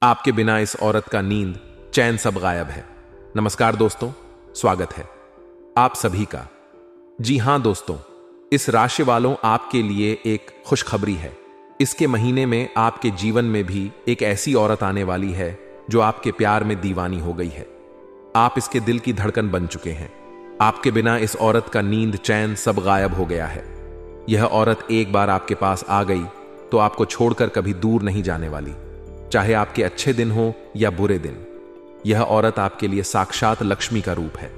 आपके बिना इस औरत का नींद चैन सब गायब है। नमस्कार दोस्तों, स्वागत है आप सभी का। जी हां दोस्तों, इस राशि वालों आपके लिए एक खुशखबरी है। इसके महीने में आपके जीवन में भी एक ऐसी औरत आने वाली है जो आपके प्यार में दीवानी हो गई है। आप इसके दिल की धड़कन बन चुके हैं। आपके बिना इस औरत का नींद चैन सब गायब हो गया है। यह औरत एक बार आपके पास आ गई तो आपको छोड़कर कभी दूर नहीं जाने वाली, चाहे आपके अच्छे दिन हो या बुरे दिन। यह औरत आपके लिए साक्षात लक्ष्मी का रूप है।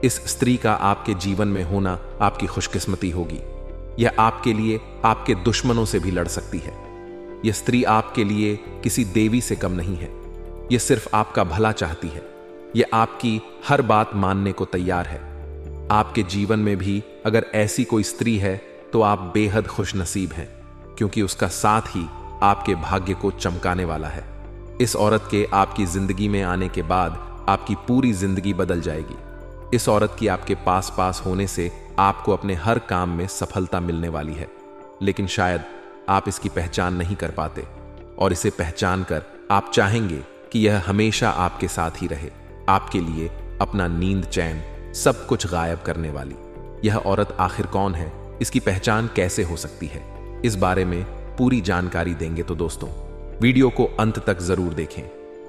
इस स्त्री का आपके जीवन में होना आपकी खुशकिस्मती होगी। यह आपके लिए आपके दुश्मनों से भी लड़ सकती है। यह स्त्री आपके लिए किसी देवी से कम नहीं है। यह सिर्फ आपका भला चाहती है। यह आपकी हर बात मानने को तैयार है। आपके जीवन में भी अगर ऐसी कोई स्त्री है तो आप बेहद खुशनसीब हैं, क्योंकि उसका साथ ही आपके भाग्य को चमकाने वाला है। इस औरत के आपकी जिंदगी में आने के बाद आपकी पूरी जिंदगी बदल जाएगी। इस औरत की आपके पास होने से आपको अपने हर काम में सफलता मिलने वाली है, लेकिन शायद आप इसकी पहचान नहीं कर पाते, और इसे पहचान कर आप चाहेंगे कि यह हमेशा आपके साथ ही रहे, आपके लिए अपना नींद चैन सब कुछ गायब करने वाली। यह औरत आखिर कौन है, इसकी पहचान कैसे हो सकती है, इस बारे में पूरी जानकारी देंगे। तो दोस्तों, वीडियो को अंत तक जरूर देखें।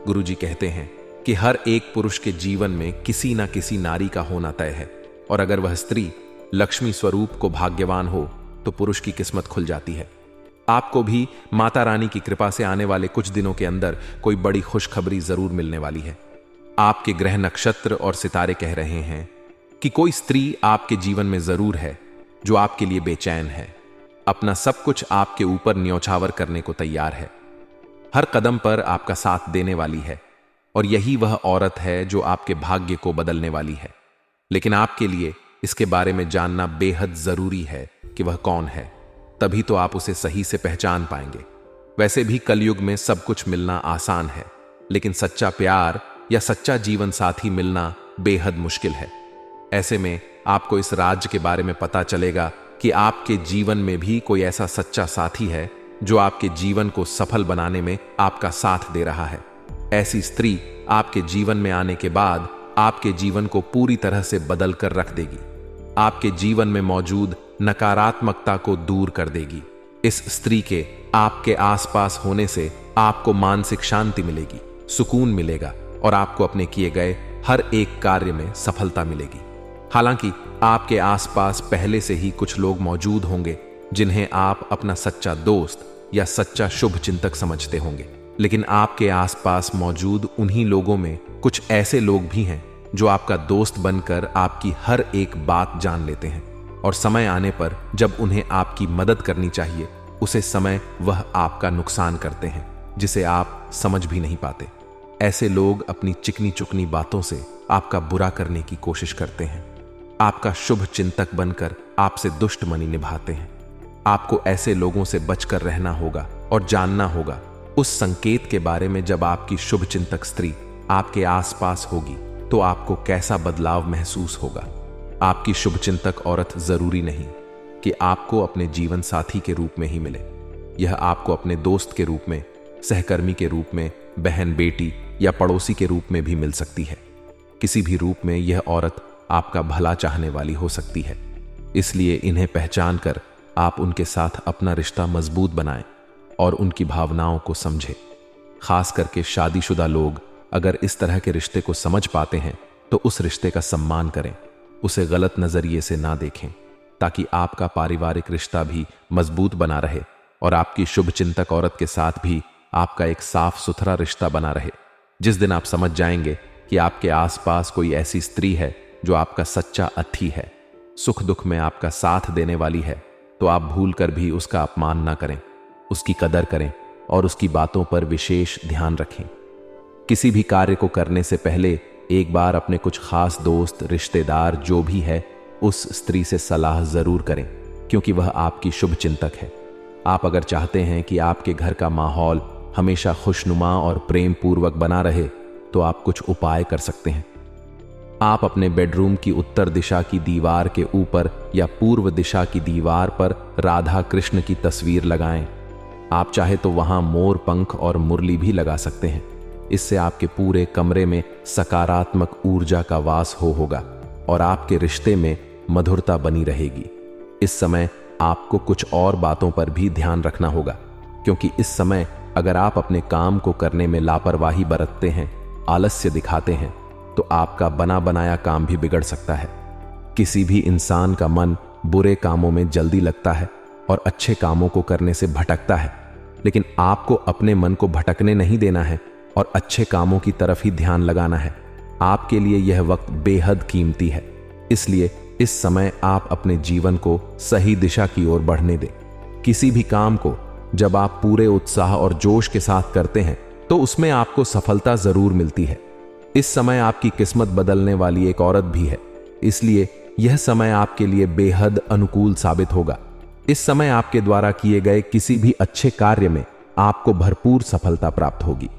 गुरुजी कहते हैं कि हर एक पुरुष के जीवन में किसी ना किसी नारी का होना तय है, और अगर वह स्त्री लक्ष्मी स्वरूप को भाग्यवान हो तो पुरुष की किस्मत खुल जाती है। आपको भी माता रानी की कृपा से आने वाले कुछ दिनों के अंदर कोई बड़ी खुशखबरी जरूर मिलने वाली है। आपके ग्रह नक्षत्र और सितारे कह रहे हैं कि कोई स्त्री आपके जीवन में जरूर है जो आपके लिए बेचैन है, अपना सब कुछ आपके ऊपर न्यौछावर करने को तैयार है, हर कदम पर आपका साथ देने वाली है, और यही वह औरत है जो आपके भाग्य को बदलने वाली है। लेकिन आपके लिए इसके बारे में जानना बेहद जरूरी है कि वह कौन है, तभी तो आप उसे सही से पहचान पाएंगे। वैसे भी कलयुग में सब कुछ मिलना आसान है, लेकिन सच्चा प्यार या सच्चा जीवन साथी मिलना बेहद मुश्किल है। ऐसे में आपको इस राज के बारे में पता चलेगा कि आपके जीवन में भी कोई ऐसा सच्चा साथी है जो आपके जीवन को सफल बनाने में आपका साथ दे रहा है। ऐसी स्त्री आपके जीवन में आने के बाद आपके जीवन को पूरी तरह से बदल कर रख देगी। आपके जीवन में मौजूद नकारात्मकता को दूर कर देगी। इस स्त्री के आपके आसपास होने से आपको मानसिक शांति मिलेगी, सुकून मिलेगा, और आपको अपने किए गए हर एक कार्य में सफलता मिलेगी। हालांकि आपके आसपास पहले से ही कुछ लोग मौजूद होंगे जिन्हें आप अपना सच्चा दोस्त या सच्चा शुभ चिंतक समझते होंगे, लेकिन आपके आसपास मौजूद उन्हीं लोगों में कुछ ऐसे लोग भी हैं जो आपका दोस्त बनकर आपकी हर एक बात जान लेते हैं, और समय आने पर जब उन्हें आपकी मदद करनी चाहिए उसे समय वह आपका नुकसान करते हैं, जिसे आप समझ भी नहीं पाते। ऐसे लोग अपनी चिकनी चुकनी बातों से आपका बुरा करने की कोशिश करते हैं, आपका शुभ चिंतक बनकर आपसे दुश्मनी निभाते हैं। आपको ऐसे लोगों से बचकर रहना होगा और जानना होगा उस संकेत के बारे में जब आपकी शुभ चिंतक स्त्री आपके आसपास होगी तो आपको कैसा बदलाव महसूस होगा। आपकी शुभ चिंतक औरत जरूरी नहीं कि आपको अपने जीवन साथी के रूप में ही मिले। यह आपको अपने दोस्त के रूप में, सहकर्मी के रूप में, बहन बेटी या पड़ोसी के रूप में भी मिल सकती है। किसी भी रूप में यह औरत आपका भला चाहने वाली हो सकती है। इसलिए इन्हें पहचान कर आप उनके साथ अपना रिश्ता मजबूत बनाएं और उनकी भावनाओं को समझें। खास करके शादीशुदा लोग अगर इस तरह के रिश्ते को समझ पाते हैं तो उस रिश्ते का सम्मान करें, उसे गलत नजरिए से ना देखें, ताकि आपका पारिवारिक रिश्ता भी मजबूत बना रहे और आपकी शुभ चिंतक औरत के साथ भी आपका एक साफ सुथरा रिश्ता बना रहे। जिस दिन आप समझ जाएंगे कि आपके आसपास कोई ऐसी स्त्री है जो आपका सच्चा अथी है, सुख दुख में आपका साथ देने वाली है, तो आप भूल कर भी उसका अपमान ना करें, उसकी कदर करें और उसकी बातों पर विशेष ध्यान रखें। किसी भी कार्य को करने से पहले एक बार अपने कुछ खास दोस्त, रिश्तेदार जो भी है, उस स्त्री से सलाह जरूर करें, क्योंकि वह आपकी शुभ चिंतक है। आप अगर चाहते हैं कि आपके घर का माहौल हमेशा खुशनुमा और प्रेम पूर्वक बना रहे तो आप कुछ उपाय कर सकते हैं। आप अपने बेडरूम की उत्तर दिशा की दीवार के ऊपर या पूर्व दिशा की दीवार पर राधा कृष्ण की तस्वीर लगाएं। आप चाहे तो वहां मोर पंख और मुरली भी लगा सकते हैं। इससे आपके पूरे कमरे में सकारात्मक ऊर्जा का वास होगा और आपके रिश्ते में मधुरता बनी रहेगी। इस समय आपको कुछ और बातों पर भी ध्यान रखना होगा, क्योंकि इस समय अगर आप अपने काम को करने में लापरवाही बरतते हैं, आलस्य दिखाते हैं, तो आपका बना बनाया काम भी बिगड़ सकता है। किसी भी इंसान का मन बुरे कामों में जल्दी लगता है और अच्छे कामों को करने से भटकता है, लेकिन आपको अपने मन को भटकने नहीं देना है और अच्छे कामों की तरफ ही ध्यान लगाना है। आपके लिए यह वक्त बेहद कीमती है, इसलिए इस समय आप अपने जीवन को सही दिशा की ओर बढ़ने दें। किसी भी काम को जब आप पूरे उत्साह और जोश के साथ करते हैं तो उसमें आपको सफलता जरूर मिलती है। इस समय आपकी किस्मत बदलने वाली एक औरत भी है, इसलिए यह समय आपके लिए बेहद अनुकूल साबित होगा। इस समय आपके द्वारा किए गए किसी भी अच्छे कार्य में आपको भरपूर सफलता प्राप्त होगी।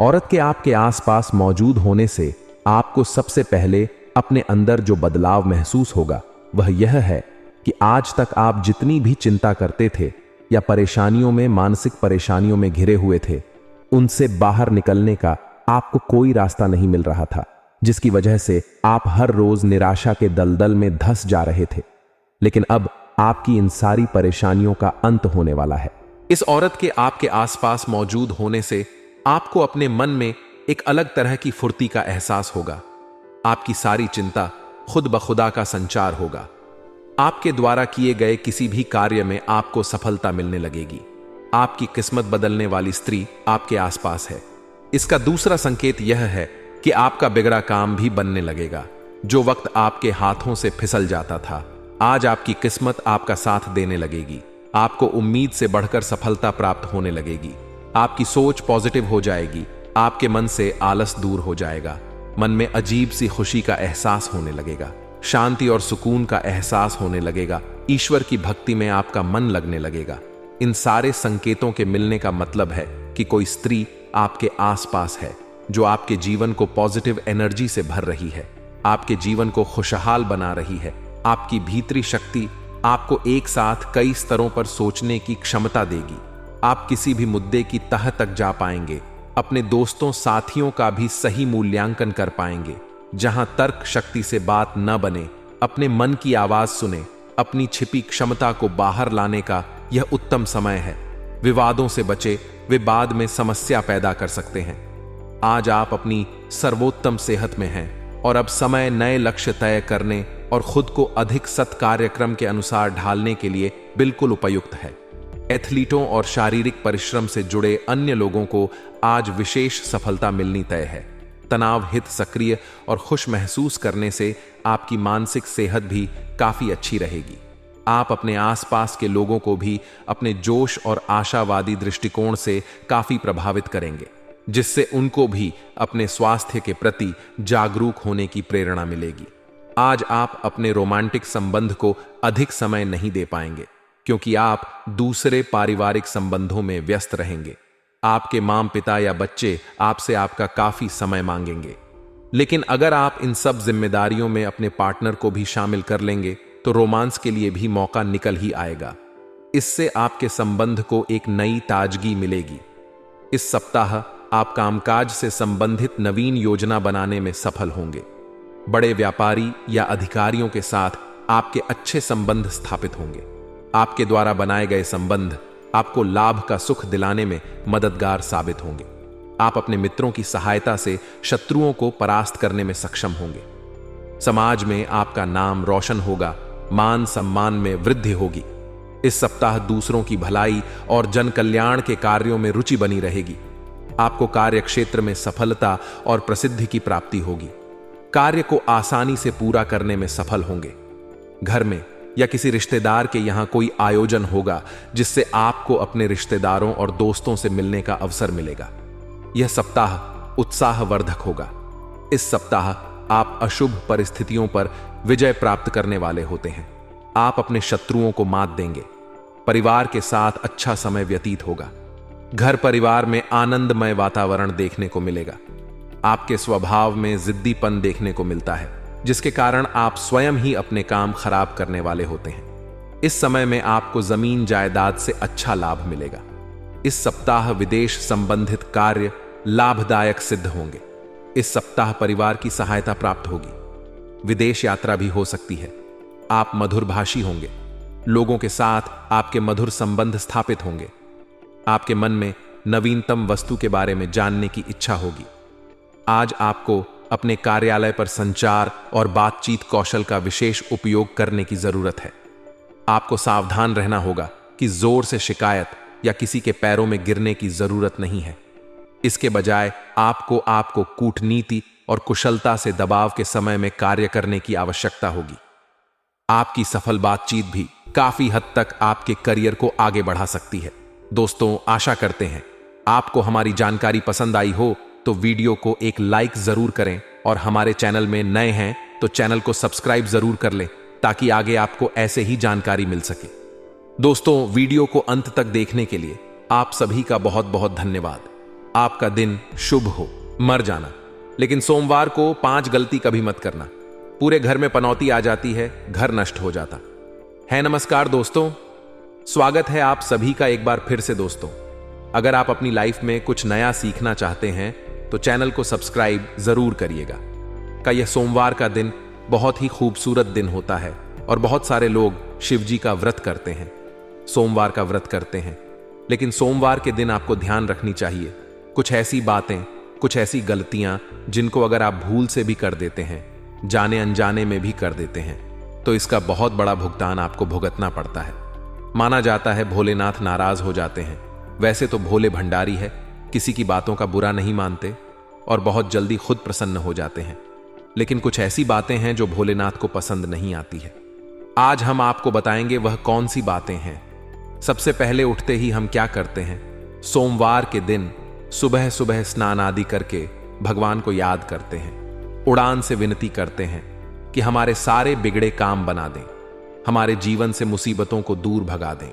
औरत के आपके आसपास मौजूद होने से आपको सबसे पहले अपने अंदर जो बदलाव महसूस होगा वह यह है कि आज तक आप जितनी भी चिंता करते थे या परेशानियों में, मानसिक परेशानियों में घिरे हुए थे, उनसे बाहर निकलने का आपको कोई रास्ता नहीं मिल रहा था, जिसकी वजह से आप हर रोज निराशा के दलदल में धंस जा रहे थे। लेकिन अब आपकी इन सारी परेशानियों का अंत होने वाला है। इस औरत के आपके आसपास मौजूद होने से आपको अपने मन में एक अलग तरह की फुर्ती का एहसास होगा। आपकी सारी चिंता खुद ब खुदा का संचार होगा। आपके द्वारा किए गए किसी भी कार्य में आपको सफलता मिलने लगेगी। आपकी किस्मत बदलने वाली स्त्री आपके आसपास है। इसका दूसरा संकेत यह है कि आपका बिगड़ा काम भी बनने लगेगा। जो वक्त आपके हाथों से फिसल जाता था, आज आपकी किस्मत आपका साथ देने लगेगी। आपको उम्मीद से बढ़कर सफलता प्राप्त होने लगेगी। आपकी सोच पॉजिटिव हो जाएगी। आपके मन से आलस दूर हो जाएगा। मन में अजीब सी खुशी का एहसास होने लगेगा। शांति और सुकून का एहसास होने लगेगा। ईश्वर की भक्ति में आपका मन लगने लगेगा। इन सारे संकेतों के मिलने का मतलब है कि कोई स्त्री आपके आसपास है जो आपके जीवन को पॉजिटिव एनर्जी से भर रही है, आपके जीवन को खुशहाल बना रही है। आपकी भीतरी शक्ति आपको एक साथ कई स्तरों पर सोचने की क्षमता देगी। आप किसी भी मुद्दे की तह तक जा पाएंगे। अपने दोस्तों साथियों का भी सही मूल्यांकन कर पाएंगे। जहां तर्क शक्ति से बात न बने, अपने मन की आवाज सुने। अपनी छिपी क्षमता को बाहर लाने का यह उत्तम समय है। विवादों से बचे, वे बाद में समस्या पैदा कर सकते हैं। आज आप अपनी सर्वोत्तम सेहत में हैं और अब समय नए लक्ष्य तय करने और खुद को अधिक सत्कार्यक्रम के अनुसार ढालने के लिए बिल्कुल उपयुक्त है। एथलीटों और शारीरिक परिश्रम से जुड़े अन्य लोगों को आज विशेष सफलता मिलनी तय है। तनाव हित सक्रिय और खुश महसूस करने से आपकी मानसिक सेहत भी काफी अच्छी रहेगी। आप अपने आसपास के लोगों को भी अपने जोश और आशावादी दृष्टिकोण से काफी प्रभावित करेंगे, जिससे उनको भी अपने स्वास्थ्य के प्रति जागरूक होने की प्रेरणा मिलेगी। आज आप अपने रोमांटिक संबंध को अधिक समय नहीं दे पाएंगे, क्योंकि आप दूसरे पारिवारिक संबंधों में व्यस्त रहेंगे। आपके माँ पिता या बच्चे आपसे आपका काफी समय मांगेंगे। लेकिन अगर आप इन सब जिम्मेदारियों में अपने पार्टनर को भी शामिल कर लेंगे तो रोमांस के लिए भी मौका निकल ही आएगा। इससे आपके संबंध को एक नई ताजगी मिलेगी। इस सप्ताह आप कामकाज से संबंधित नवीन योजना बनाने में सफल होंगे। बड़े व्यापारी या अधिकारियों के साथ आपके अच्छे संबंध स्थापित होंगे। आपके द्वारा बनाए गए संबंध आपको लाभ का सुख दिलाने में मददगार साबित होंगे। आप अपने मित्रों की सहायता से शत्रुओं को परास्त करने में सक्षम होंगे। समाज में आपका नाम रोशन होगा। मान सम्मान में वृद्धि होगी। इस सप्ताह दूसरों की भलाई और जन कल्याण के कार्यों में रुचि बनी रहेगी। आपको कार्य क्षेत्र में सफलता और प्रसिद्धि की प्राप्ति होगी। कार्य को आसानी से पूरा करने में सफल होंगे। घर में या किसी रिश्तेदार के यहां कोई आयोजन होगा जिससे आपको अपने रिश्तेदारों और दोस्तों से मिलने का अवसर मिलेगा। यह सप्ताह उत्साहवर्धक होगा। इस सप्ताह आप अशुभ परिस्थितियों पर विजय प्राप्त करने वाले होते हैं। आप अपने शत्रुओं को मात देंगे। परिवार के साथ अच्छा समय व्यतीत होगा। घर परिवार में आनंदमय वातावरण देखने को मिलेगा। आपके स्वभाव में जिद्दीपन देखने को मिलता है, जिसके कारण आप स्वयं ही अपने काम खराब करने वाले होते हैं। इस समय में आपको जमीन जायदाद से अच्छा लाभ मिलेगा। इस सप्ताह विदेश संबंधित कार्य लाभदायक सिद्ध होंगे। इस सप्ताह परिवार की सहायता प्राप्त होगी। विदेश यात्रा भी हो सकती है। आप मधुरभाषी होंगे। लोगों के साथ आपके मधुर संबंध स्थापित होंगे। आपके मन में नवीनतम वस्तु के बारे में जानने की इच्छा होगी। आज आपको अपने कार्यालय पर संचार और बातचीत कौशल का विशेष उपयोग करने की जरूरत है। आपको सावधान रहना होगा कि जोर से शिकायत या किसी के पैरों में गिरने की जरूरत नहीं है। इसके बजाय आपको कूटनीति और कुशलता से दबाव के समय में कार्य करने की आवश्यकता होगी। आपकी सफल बातचीत भी काफी हद तक आपके करियर को आगे बढ़ा सकती है। दोस्तों, आशा करते हैं आपको हमारी जानकारी पसंद आई हो तो वीडियो को एक लाइक जरूर करें और हमारे चैनल में नए हैं तो चैनल को सब्सक्राइब जरूर कर लें ताकि आगे आपको ऐसे ही जानकारी मिल सके। दोस्तों, वीडियो को अंत तक देखने के लिए आप सभी का बहुत बहुत धन्यवाद। आपका दिन शुभ हो। मर जाना, लेकिन सोमवार को 5 गलती कभी मत करना। पूरे घर में पनौती आ जाती है, घर नष्ट हो जाता है। नमस्कार दोस्तों, स्वागत है आप सभी का एक बार फिर से। दोस्तों, अगर आप अपनी लाइफ में कुछ नया सीखना चाहते हैं तो चैनल को सब्सक्राइब जरूर करिएगा। का यह सोमवार का दिन बहुत ही खूबसूरत दिन होता है और बहुत सारे लोग शिव जी का व्रत करते हैं, सोमवार का व्रत करते हैं। लेकिन सोमवार के दिन आपको ध्यान रखनी चाहिए कुछ ऐसी बातें, कुछ ऐसी गलतियां जिनको अगर आप भूल से भी कर देते हैं, जाने अनजाने में भी कर देते हैं, तो इसका बहुत बड़ा भुगतान आपको भुगतना पड़ता है। माना जाता है भोलेनाथ नाराज हो जाते हैं। वैसे तो भोले भंडारी है, किसी की बातों का बुरा नहीं मानते और बहुत जल्दी खुद प्रसन्न हो जाते हैं। लेकिन कुछ ऐसी बातें हैं जो भोलेनाथ को पसंद नहीं आती है। आज हम आपको बताएंगे वह कौन सी बातें हैं। सबसे पहले उठते ही हम क्या करते हैं? सोमवार के दिन सुबह सुबह स्नान आदि करके भगवान को याद करते हैं, उड़ान से विनती करते हैं कि हमारे सारे बिगड़े काम बना दें, हमारे जीवन से मुसीबतों को दूर भगा दें।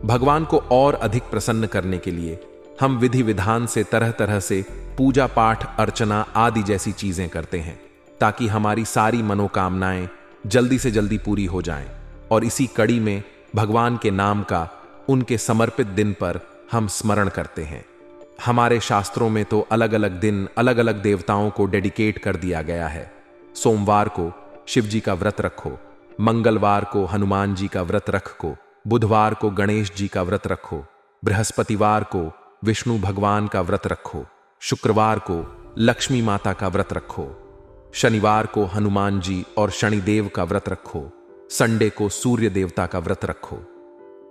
भगवान को और अधिक प्रसन्न करने के लिए हम विधि विधान से तरह तरह से पूजा पाठ, अर्चना आदि जैसी चीजें करते हैं ताकि हमारी सारी मनोकामनाएं जल्दी से जल्दी पूरी हो जाएं। और इसी कड़ी में भगवान के नाम का उनके समर्पित दिन पर हम स्मरण करते हैं। हमारे शास्त्रों में तो अलग अलग दिन अलग अलग देवताओं को डेडिकेट कर दिया गया है। सोमवार को शिव जी का व्रत रखो, मंगलवार को हनुमान जी का व्रत रखो, बुधवार को गणेश जी का व्रत रखो, बृहस्पतिवार को विष्णु भगवान का व्रत रखो, शुक्रवार को लक्ष्मी माता का व्रत रखो, शनिवार को हनुमान जी और शनिदेव का व्रत रखो, संडे को सूर्य देवता का व्रत रखो।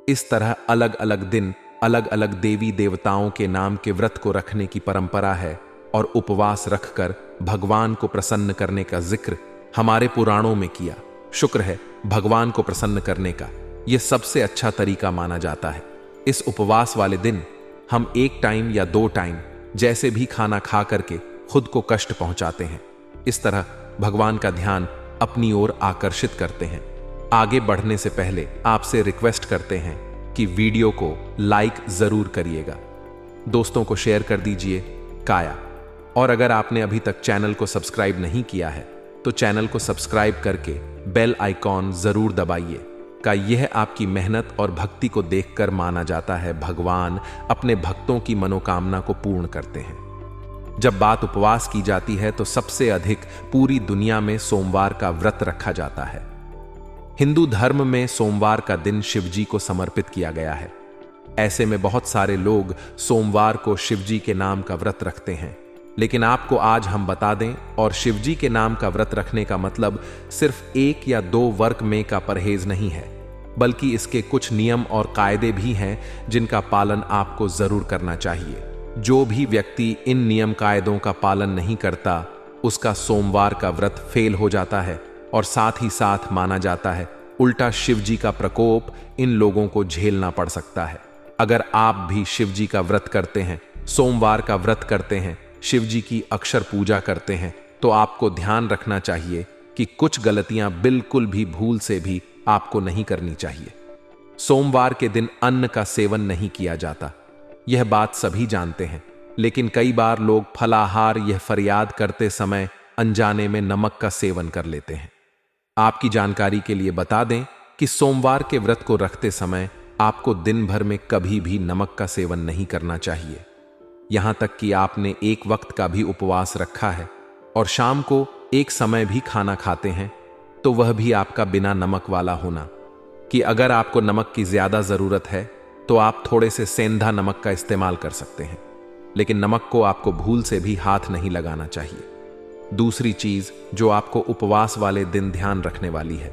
इस तरह अलग अलग दिन अलग अलग देवी देवताओं के नाम के व्रत को रखने की परंपरा है और उपवास रखकर भगवान को प्रसन्न करने का जिक्र हमारे पुराणों में किया। शुक्र है भगवान को प्रसन्न करने का यह सबसे अच्छा तरीका माना जाता है। इस उपवास वाले दिन हम 1 टाइम या 2 टाइम जैसे भी खाना खा करके खुद को कष्ट पहुंचाते हैं। इस तरह भगवान का ध्यान अपनी ओर आकर्षित करते हैं। आगे बढ़ने से पहले आपसे रिक्वेस्ट करते हैं कि वीडियो को लाइक जरूर करिएगा, दोस्तों को शेयर कर दीजिए काया। और अगर आपने अभी तक चैनल को सब्सक्राइब नहीं किया है तो चैनल को सब्सक्राइब करके बेल आइकॉन जरूर दबाइए। का यह आपकी मेहनत और भक्ति को देखकर माना जाता है भगवान अपने भक्तों की मनोकामना को पूर्ण करते हैं। जब बात उपवास की जाती है तो सबसे अधिक पूरी दुनिया में सोमवार का व्रत रखा जाता है। हिंदू धर्म में सोमवार का दिन शिवजी को समर्पित किया गया है। ऐसे में बहुत सारे लोग सोमवार को शिवजी के नाम का व्रत रखते हैं। लेकिन आपको आज हम बता दें, और शिवजी के नाम का व्रत रखने का मतलब सिर्फ 1 या 2 वर्क में का परहेज नहीं है, बल्कि इसके कुछ नियम और कायदे भी हैं जिनका पालन आपको जरूर करना चाहिए। जो भी व्यक्ति इन नियम कायदों का पालन नहीं करता उसका सोमवार का व्रत फेल हो जाता है और साथ ही साथ माना जाता है उल्टा शिवजी का प्रकोप इन लोगों को झेलना पड़ सकता है। अगर आप भी शिवजी का व्रत करते हैं, सोमवार का व्रत करते हैं, शिवजी की अक्षर पूजा करते हैं, तो आपको ध्यान रखना चाहिए कि कुछ गलतियां बिल्कुल भी भूल से भी आपको नहीं करनी चाहिए। सोमवार के दिन अन्न का सेवन नहीं किया जाता, यह बात सभी जानते हैं, लेकिन कई बार लोग फलाहार यह फरियाद करते समय अनजाने में नमक का सेवन कर लेते हैं। आपकी जानकारी के लिए बता दें कि सोमवार के व्रत को रखते समय आपको दिन भर में कभी भी नमक का सेवन नहीं करना चाहिए। यहां तक कि आपने एक वक्त का भी उपवास रखा है और शाम को एक समय भी खाना खाते हैं, तो वह भी आपका बिना नमक वाला होना। कि अगर आपको नमक की ज्यादा जरूरत है तो आप थोड़े से सेंधा नमक का इस्तेमाल कर सकते हैं, लेकिन नमक को आपको भूल से भी हाथ नहीं लगाना चाहिए। दूसरी चीज जो आपको उपवास वाले दिन ध्यान रखने वाली है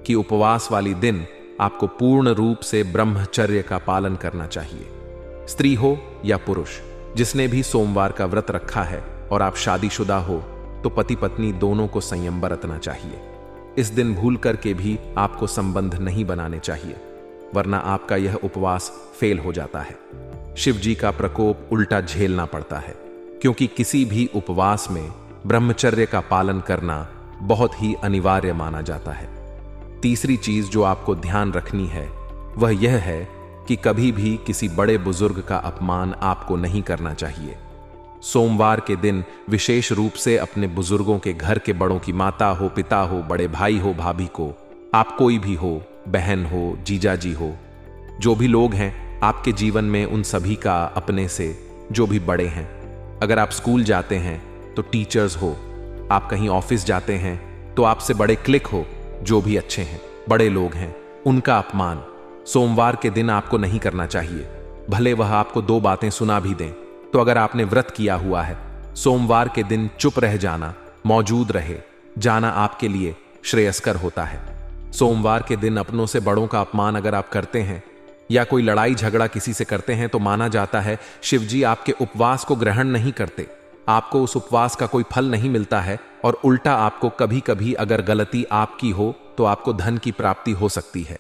कि उपवास वाली दिन आपको पूर्ण रूप से ब्रह्मचर्य का पालन करना चाहिए। स्त्री हो या पुरुष, जिसने भी सोमवार का व्रत रखा है और आप शादीशुदा हो तो पति पत्नी दोनों को संयम बरतना चाहिए। इस दिन भूल करके भी आपको संबंध नहीं बनाने चाहिए, वरना आपका यह उपवास फेल हो जाता है। शिव जी का प्रकोप उल्टा झेलना पड़ता है, क्योंकि किसी भी उपवास में ब्रह्मचर्य का पालन करना बहुत ही अनिवार्य माना जाता है। तीसरी चीज जो आपको ध्यान रखनी है वह यह है कि कभी भी किसी बड़े बुजुर्ग का अपमान आपको नहीं करना चाहिए। सोमवार के दिन विशेष रूप से अपने बुजुर्गों के घर के बड़ों की माता हो, पिता हो, बड़े भाई हो, भाभी को, आप कोई भी हो, बहन हो, जीजा जी हो, जो भी लोग हैं आपके जीवन में, उन सभी का अपने से जो भी बड़े हैं। अगर आप स्कूल जाते हैं तो टीचर्स हो, आप कहीं ऑफिस जाते हैं तो आपसे बड़े क्लिक हो, जो भी अच्छे हैं, बड़े लोग हैं, उनका अपमान सोमवार के दिन आपको नहीं करना चाहिए। भले वह आपको 2 बातें सुना भी दें, तो अगर आपने व्रत किया हुआ है, सोमवार के दिन चुप रह जाना, मौजूद रहे जाना आपके लिए श्रेयस्कर होता है। सोमवार के दिन अपनों से बड़ों का अपमान अगर आप करते हैं या कोई लड़ाई झगड़ा किसी से करते हैं तो माना जाता है शिवजी आपके उपवास को ग्रहण नहीं करते, आपको उस उपवास का कोई फल नहीं मिलता है, और उल्टा आपको कभी कभी अगर गलती आपकी हो तो आपको धन की प्राप्ति हो सकती है।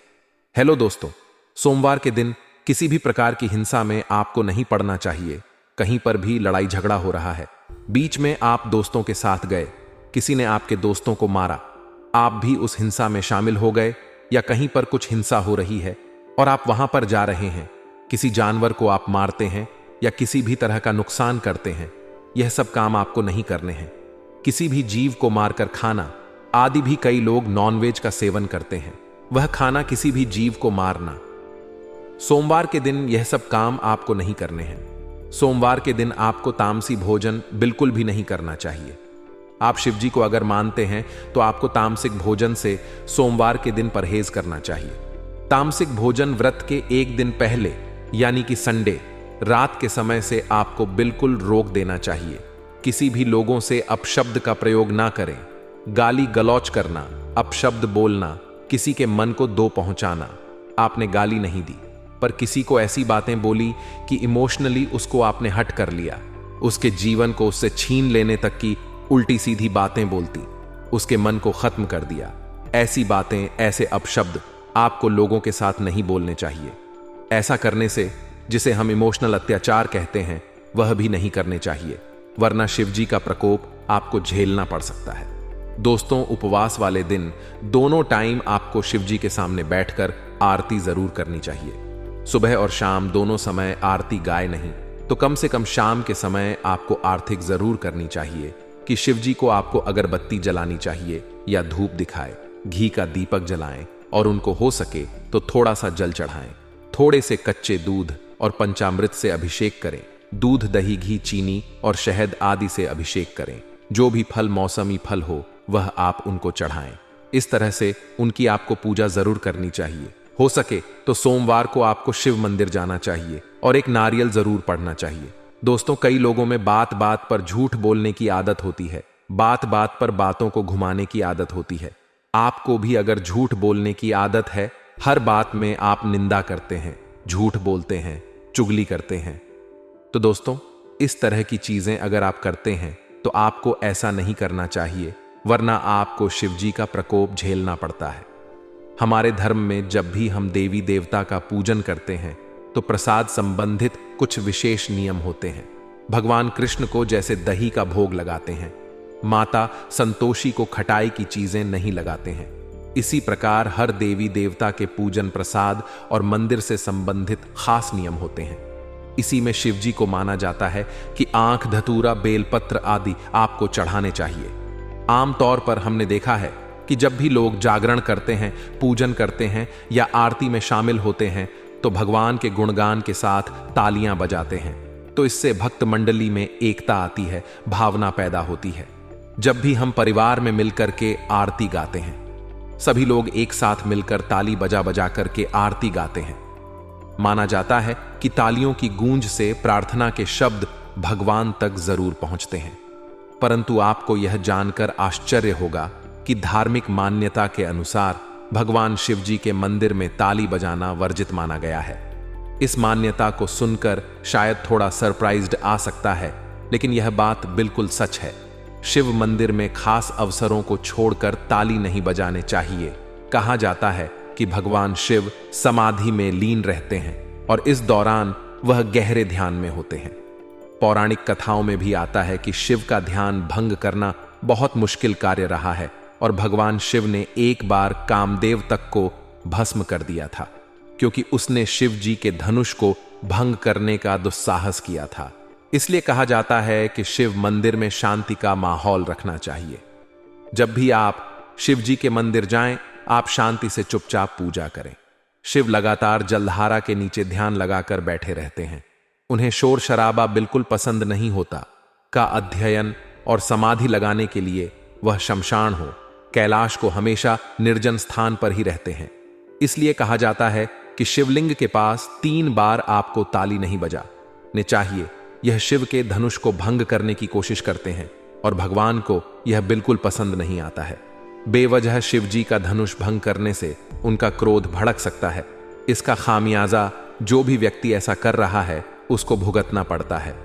हेलो दोस्तों, सोमवार के दिन किसी भी प्रकार की हिंसा में आपको नहीं पड़ना चाहिए। कहीं पर भी लड़ाई झगड़ा हो रहा है, बीच में आप दोस्तों के साथ गए, किसी ने आपके दोस्तों को मारा, आप भी उस हिंसा में शामिल हो गए, या कहीं पर कुछ हिंसा हो रही है और आप वहां पर जा रहे हैं, किसी जानवर को आप मारते हैं या किसी भी तरह का नुकसान करते हैं, यह सब काम आपको नहीं करने हैं। किसी भी जीव को मारकर खाना आदि भी कई लोग नॉनवेज का सेवन करते हैं, वह खाना किसी भी जीव को मारना। सोमवार के दिन यह सब काम आपको नहीं करने हैं। सोमवार के दिन आपको तामसी भोजन बिल्कुल भी नहीं करना चाहिए। आप शिवजी को अगर मानते हैं तो आपको तामसिक भोजन से सोमवार के दिन परहेज करना चाहिए। तामसिक भोजन व्रत के एक दिन पहले यानी कि संडे रात के समय से आपको बिल्कुल रोक देना चाहिए। किसी भी लोगों से अपशब्द का प्रयोग ना करें। गाली गलौच करना, अपशब्द बोलना, किसी के मन को दो पहुंचाना। आपने गाली नहीं दी पर किसी को ऐसी बातें बोली कि इमोशनली उसको आपने हट कर लिया, उसके जीवन को उससे छीन लेने तक की उल्टी सीधी बातें बोलती, उसके मन को खत्म कर दिया। ऐसी बातें, ऐसे अपशब्द आपको लोगों के साथ नहीं बोलने चाहिए। ऐसा करने से, जिसे हम इमोशनल अत्याचार कहते हैं, वह भी नहीं करने चाहिए, वरना शिवजी का प्रकोप आपको झेलना पड़ सकता है। दोस्तों, उपवास वाले दिन दोनों टाइम आपको शिवजी के सामने बैठकर आरती जरूर करनी चाहिए। सुबह और शाम दोनों समय आरती गाय नहीं तो कम से कम शाम के समय आपको आरती जरूर करनी चाहिए कि शिवजी को आपको अगरबत्ती जलानी चाहिए या धूप दिखाए, घी का दीपक जलाएं और उनको हो सके तो थोड़ा सा जल चढ़ाएं। थोड़े से कच्चे दूध और पंचामृत से अभिषेक करें। दूध, दही, घी, चीनी और शहद आदि से अभिषेक करें। जो भी फल, मौसमी फल हो वह आप उनको चढ़ाएं। इस तरह से उनकी आपको पूजा जरूर करनी चाहिए। हो सके तो सोमवार को आपको शिव मंदिर जाना चाहिए और एक नारियल जरूर पढ़ना चाहिए। दोस्तों, कई लोगों में बात बात पर झूठ बोलने की आदत होती है, बात बात पर बातों को घुमाने की आदत होती है। आपको भी अगर झूठ बोलने की आदत है, हर बात में आप निंदा करते हैं, झूठ बोलते हैं, चुगली करते हैं, तो दोस्तों इस तरह की चीजें अगर आप करते हैं तो आपको ऐसा नहीं करना चाहिए, वरना आपको शिवजी का प्रकोप झेलना पड़ता है। हमारे धर्म में जब भी हम देवी देवता का पूजन करते हैं तो प्रसाद संबंधित कुछ विशेष नियम होते हैं। भगवान कृष्ण को जैसे दही का भोग लगाते हैं, माता संतोषी को खटाई की चीजें नहीं लगाते हैं, इसी प्रकार हर देवी देवता के पूजन, प्रसाद और मंदिर से संबंधित खास नियम होते हैं। इसी में शिवजी को माना जाता है कि आंख, धतूरा, बेलपत्र आदि आपको चढ़ाने चाहिए। आमतौर पर हमने देखा है कि जब भी लोग जागरण करते हैं, पूजन करते हैं या आरती में शामिल होते हैं तो भगवान के गुणगान के साथ तालियां बजाते हैं। तो इससे भक्त मंडली में एकता आती है, भावना पैदा होती है। जब भी हम परिवार में मिलकर के आरती गाते हैं, सभी लोग एक साथ मिलकर ताली बजा बजा करके आरती गाते हैं। माना जाता है कि तालियों की गूंज से प्रार्थना के शब्द भगवान तक जरूर पहुंचते हैं। परंतु आपको यह जानकर आश्चर्य होगा कि धार्मिक मान्यता के अनुसार भगवान शिव जी के मंदिर में ताली बजाना वर्जित माना गया है। इस मान्यता को सुनकर शायद थोड़ा सरप्राइज्ड आ सकता है, लेकिन यह बात बिल्कुल सच है। शिव मंदिर में खास अवसरों को छोड़कर ताली नहीं बजाने चाहिए। कहा जाता है कि भगवान शिव समाधि में लीन रहते हैं और इस दौरान वह गहरे ध्यान में होते हैं। पौराणिक कथाओं में भी आता है कि शिव का ध्यान भंग करना बहुत मुश्किल कार्य रहा है और भगवान शिव ने एक बार कामदेव तक को भस्म कर दिया था, क्योंकि उसने शिव जी के धनुष को भंग करने का दुस्साहस किया था। इसलिए कहा जाता है कि शिव मंदिर में शांति का माहौल रखना चाहिए। जब भी आप शिव जी के मंदिर जाएं, आप शांति से चुपचाप पूजा करें। शिव लगातार जलधारा के नीचे ध्यान लगाकर बैठे रहते हैं। उन्हें शोर शराबा बिल्कुल पसंद नहीं होता। का अध्ययन और समाधि लगाने के लिए वह शमशान हो, कैलाश को हमेशा निर्जन स्थान पर ही रहते हैं। इसलिए कहा जाता है कि शिवलिंग के पास 3 बार आपको ताली नहीं बजाने चाहिए। यह शिव के धनुष को भंग करने की कोशिश करते हैं और भगवान को यह बिल्कुल पसंद नहीं आता है। बेवजह शिव जी का धनुष भंग करने से उनका क्रोध भड़क सकता है। इसका खामियाजा जो भी व्यक्ति ऐसा कर रहा है उसको भुगतना पड़ता है।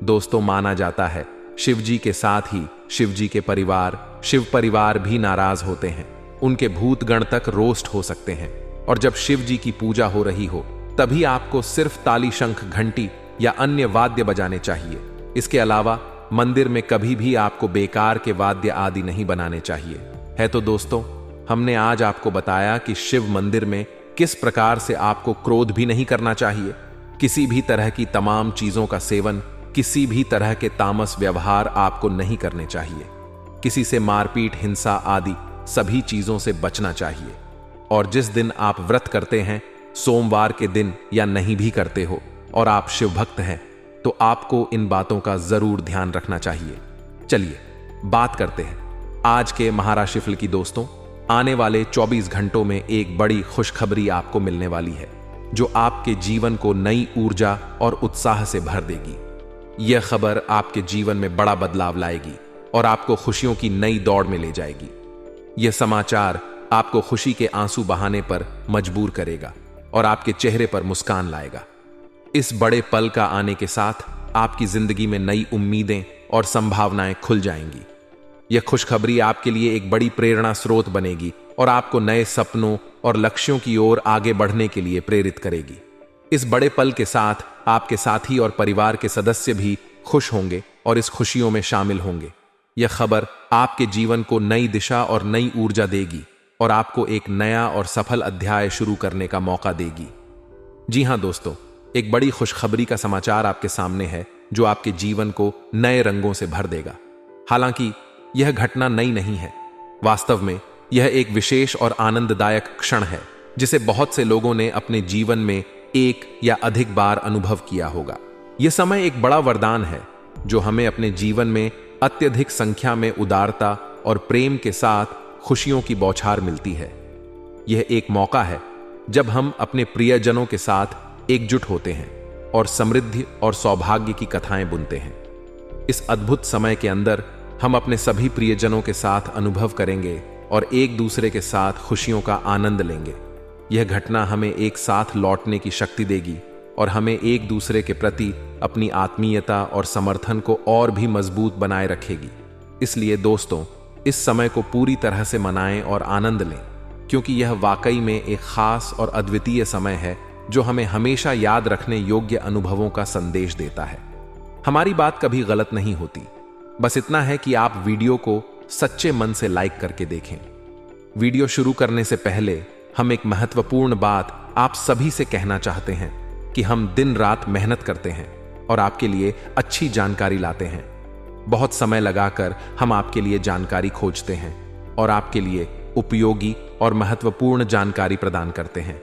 दोस्तों, माना जाता है शिव जी के साथ ही शिव जी के परिवार, शिव परिवार भी नाराज होते हैं। उनके भूतगण तक रोस्ट हो सकते हैं। और जब शिव जी की पूजा हो रही हो तभी आपको सिर्फ ताली, शंख, घंटी या अन्य वाद्य बजाने चाहिए। इसके अलावा मंदिर में कभी भी आपको बेकार के वाद्य आदि नहीं बनाने चाहिए। है तो दोस्तों, हमने आज आपको बताया कि शिव मंदिर में किस प्रकार से आपको क्रोध भी नहीं करना चाहिए, किसी भी तरह की तमाम चीजों का सेवन, किसी भी तरह के तामस व्यवहार आपको नहीं करने चाहिए। किसी से मारपीट, हिंसा आदि सभी चीजों से बचना चाहिए। और जिस दिन आप व्रत करते हैं, सोमवार के दिन या नहीं भी करते हो और आप शिव भक्त हैं, तो आपको इन बातों का जरूर ध्यान रखना चाहिए। चलिए बात करते हैं आज के महाराशिफल की। दोस्तों, आने वाले 24 घंटों में एक बड़ी खुशखबरी आपको मिलने वाली है, जो आपके जीवन को नई ऊर्जा और उत्साह से भर देगी। यह खबर आपके जीवन में बड़ा बदलाव लाएगी और आपको खुशियों की नई दौड़ में ले जाएगी। यह समाचार आपको खुशी के आंसू बहाने पर मजबूर करेगा और आपके चेहरे पर मुस्कान लाएगा। इस बड़े पल का आने के साथ आपकी जिंदगी में नई उम्मीदें और संभावनाएं खुल जाएंगी। यह खुशखबरी आपके लिए एक बड़ी प्रेरणा स्रोत बनेगी और आपको नए सपनों और लक्ष्यों की ओर आगे बढ़ने के लिए प्रेरित करेगी। इस बड़े पल के साथ आपके साथी और परिवार के सदस्य भी खुश होंगे और इस खुशियों में शामिल होंगे। यह खबर आपके जीवन को नई दिशा और नई ऊर्जा देगी और आपको एक नया और सफल अध्याय शुरू करने का मौका देगी। जी हां दोस्तों, एक बड़ी खुशखबरी का समाचार आपके सामने है, जो आपके जीवन को नए रंगों से भर देगा। हालांकि यह घटना नई नहीं है। वास्तव में यह एक विशेष और आनंददायक क्षण है, जिसे बहुत से लोगों ने अपने जीवन में एक या अधिक बार अनुभव किया होगा। यह समय एक बड़ा वरदान है, जो हमें अपने जीवन में अत्यधिक संख्या में उदारता और प्रेम के साथ खुशियों की बौछार मिलती है। यह एक मौका है जब हम अपने प्रियजनों के साथ एकजुट होते हैं और समृद्धि और सौभाग्य की कथाएं बुनते हैं। इस अद्भुत समय के अंदर हम अपने सभी प्रियजनों के साथ अनुभव करेंगे और एक दूसरे के साथ खुशियों का आनंद लेंगे। यह घटना हमें एक साथ लौटने की शक्ति देगी और हमें एक दूसरे के प्रति अपनी आत्मीयता और समर्थन को और भी मजबूत बनाए रखेगी। इसलिए दोस्तों, इस समय को पूरी तरह से मनाएं और आनंद लें, क्योंकि यह वाकई में एक खास और अद्वितीय समय है, जो हमें हमेशा याद रखने योग्य अनुभवों का संदेश देता है। हमारी बात कभी गलत नहीं होती, बस इतना है कि आप वीडियो को सच्चे मन से लाइक करके देखें। वीडियो शुरू करने से पहले हम एक महत्वपूर्ण बात आप सभी से कहना चाहते हैं कि हम दिन रात मेहनत करते हैं और आपके लिए अच्छी जानकारी लाते हैं। बहुत समय लगाकर हम आपके लिए जानकारी खोजते हैं और आपके लिए उपयोगी और महत्वपूर्ण जानकारी प्रदान करते हैं।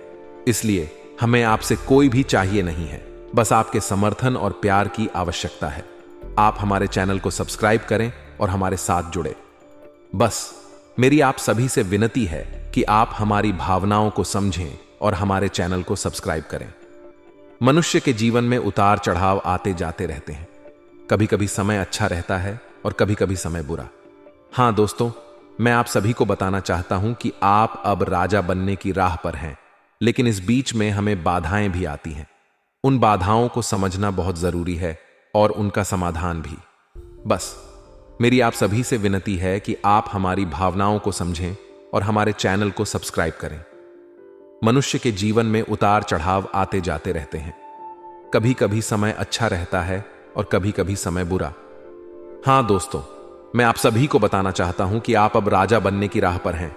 इसलिए हमें आपसे कोई भी चाहिए नहीं है, बस आपके समर्थन और प्यार की आवश्यकता है। आप हमारे चैनल को सब्सक्राइब करें और हमारे साथ जुड़े। बस मेरी आप सभी से विनती है कि आप हमारी भावनाओं को समझें और हमारे चैनल को सब्सक्राइब करें। मनुष्य के जीवन में उतार चढ़ाव आते जाते रहते हैं। कभी कभी समय अच्छा रहता है और कभी कभी समय बुरा। हाँ दोस्तों, मैं आप सभी को बताना चाहता हूं कि आप अब राजा बनने की राह पर हैं, लेकिन इस बीच में हमें बाधाएं भी आती हैं। उन बाधाओं को समझना बहुत जरूरी है और उनका समाधान भी। बस मेरी आप सभी से विनती है कि आप हमारी भावनाओं को समझें और हमारे चैनल को सब्सक्राइब करें। मनुष्य के जीवन में उतार चढ़ाव आते जाते रहते हैं। कभी कभी समय अच्छा रहता है और कभी कभी समय बुरा। हाँ दोस्तों, मैं आप सभी को बताना चाहता हूं कि आप अब राजा बनने की राह पर हैं,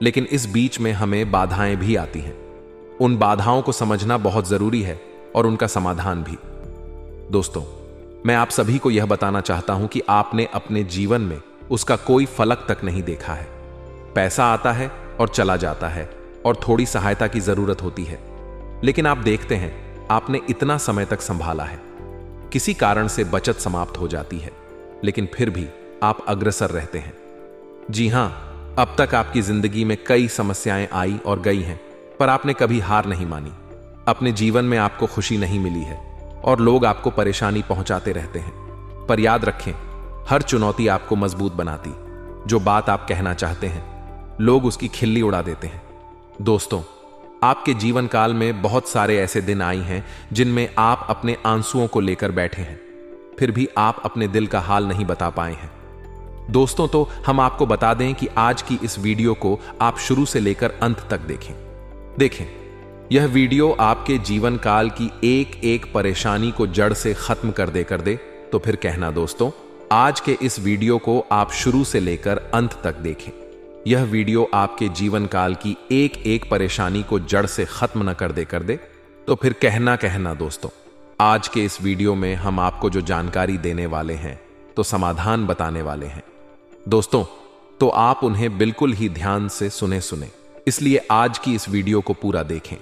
लेकिन इस बीच में हमें बाधाएं भी आती हैं। उन बाधाओं को समझना बहुत जरूरी है और उनका समाधान भी। दोस्तों, मैं आप सभी को यह बताना चाहता हूं कि आपने अपने जीवन में उसका कोई फलक तक नहीं देखा है। पैसा आता है और चला जाता है और थोड़ी सहायता की जरूरत होती है, लेकिन आप देखते हैं आपने इतना समय तक संभाला है। किसी कारण से बचत समाप्त हो जाती है, लेकिन फिर भी आप अग्रसर रहते हैं। जी हां, अब तक आपकी जिंदगी में कई समस्याएं आई और गई हैं, पर आपने कभी हार नहीं मानी। अपने जीवन में आपको खुशी नहीं मिली है और लोग आपको परेशानी पहुंचाते रहते हैं, पर याद रखें, हर चुनौती आपको मजबूत बनाती। जो बात आप कहना चाहते हैं, लोग उसकी खिल्ली उड़ा देते हैं। दोस्तों, आपके जीवन काल में बहुत सारे ऐसे दिन आए हैं जिनमें आप अपने आंसुओं को लेकर बैठे हैं, फिर भी आप अपने दिल का हाल नहीं बता पाए हैं। दोस्तों, तो हम आपको बता दें कि आज की इस वीडियो को आप शुरू से लेकर अंत तक देखें। यह वीडियो आपके जीवन काल की एक एक परेशानी को जड़ से खत्म कर दे तो फिर कहना दोस्तों, आज के इस वीडियो को आप शुरू से लेकर अंत तक देखें। यह वीडियो आपके जीवन काल की एक एक परेशानी को जड़ से खत्म न कर दे तो फिर कहना दोस्तों, आज के इस वीडियो में हम आपको जो जानकारी देने वाले हैं तो समाधान बताने वाले हैं। दोस्तों, तो आप उन्हें बिल्कुल ही ध्यान से सुने, इसलिए आज की इस वीडियो को पूरा देखें।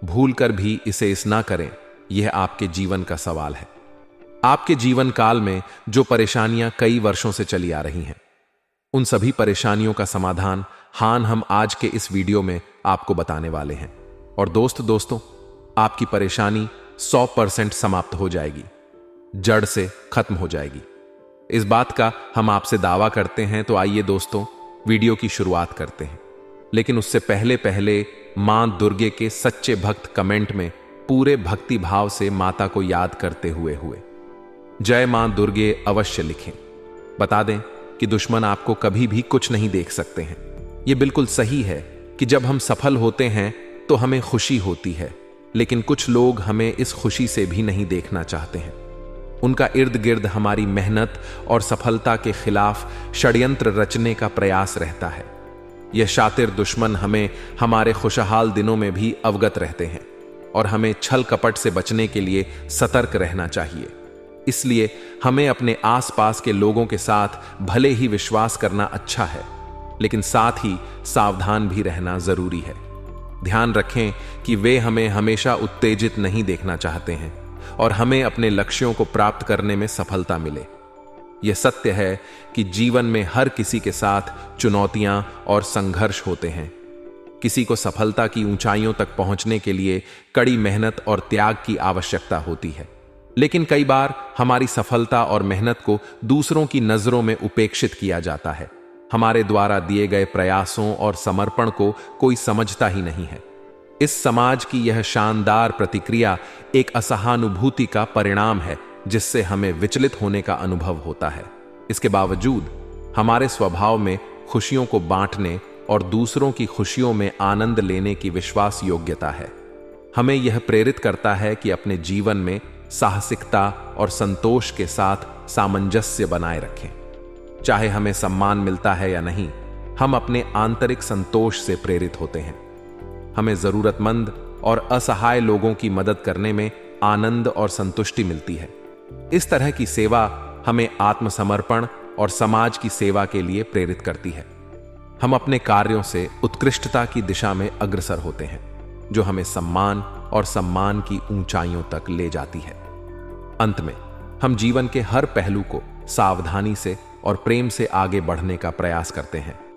भूलकर भी इसे ना करें, यह आपके जीवन का सवाल है। आपके जीवन काल में जो परेशानियां कई वर्षों से चली आ रही हैं, उन सभी परेशानियों का समाधान हम आज के इस वीडियो में आपको बताने वाले हैं। और दोस्तों, आपकी परेशानी 100% समाप्त हो जाएगी, जड़ से खत्म हो जाएगी। इस बात का हम आपसे दावा करते हैं। तो आइए दोस्तों, वीडियो की शुरुआत करते हैं, लेकिन उससे पहले मां दुर्गे के सच्चे भक्त कमेंट में पूरे भक्ति भाव से माता को याद करते हुए जय मां दुर्गे अवश्य लिखें। बता दें कि दुश्मन आपको कभी भी कुछ नहीं देख सकते हैं। यह बिल्कुल सही है कि जब हम सफल होते हैं तो हमें खुशी होती है, लेकिन कुछ लोग हमें इस खुशी से भी नहीं देखना चाहते हैं। उनका इर्द गिर्द हमारी मेहनत और सफलता के खिलाफ षड्यंत्र रचने का प्रयास रहता है। यह शातिर दुश्मन हमें हमारे खुशहाल दिनों में भी अवगत रहते हैं और हमें छल कपट से बचने के लिए सतर्क रहना चाहिए। इसलिए हमें अपने आसपास के लोगों के साथ भले ही विश्वास करना अच्छा है, लेकिन साथ ही सावधान भी रहना जरूरी है। ध्यान रखें कि वे हमें हमेशा उत्तेजित नहीं देखना चाहते हैं और हमें अपने लक्ष्यों को प्राप्त करने में सफलता मिले। यह सत्य है कि जीवन में हर किसी के साथ चुनौतियां और संघर्ष होते हैं। किसी को सफलता की ऊंचाइयों तक पहुंचने के लिए कड़ी मेहनत और त्याग की आवश्यकता होती है, लेकिन कई बार हमारी सफलता और मेहनत को दूसरों की नजरों में उपेक्षित किया जाता है। हमारे द्वारा दिए गए प्रयासों और समर्पण को कोई समझता ही नहीं है। इस समाज की यह शानदार प्रतिक्रिया एक असहानुभूति का परिणाम है, जिससे हमें विचलित होने का अनुभव होता है। इसके बावजूद हमारे स्वभाव में खुशियों को बांटने और दूसरों की खुशियों में आनंद लेने की विश्वास योग्यता है। हमें यह प्रेरित करता है कि अपने जीवन में साहसिकता और संतोष के साथ सामंजस्य बनाए रखें। चाहे हमें सम्मान मिलता है या नहीं, हम अपने आंतरिक संतोष से प्रेरित होते हैं। हमें जरूरतमंद और असहाय लोगों की मदद करने में आनंद और संतुष्टि मिलती है। इस तरह की सेवा हमें आत्मसमर्पण और समाज की सेवा के लिए प्रेरित करती है। हम अपने कार्यों से उत्कृष्टता की दिशा में अग्रसर होते हैं, जो हमें सम्मान और सम्मान की ऊंचाइयों तक ले जाती है। अंत में हम जीवन के हर पहलू को सावधानी से और प्रेम से आगे बढ़ने का प्रयास करते हैं।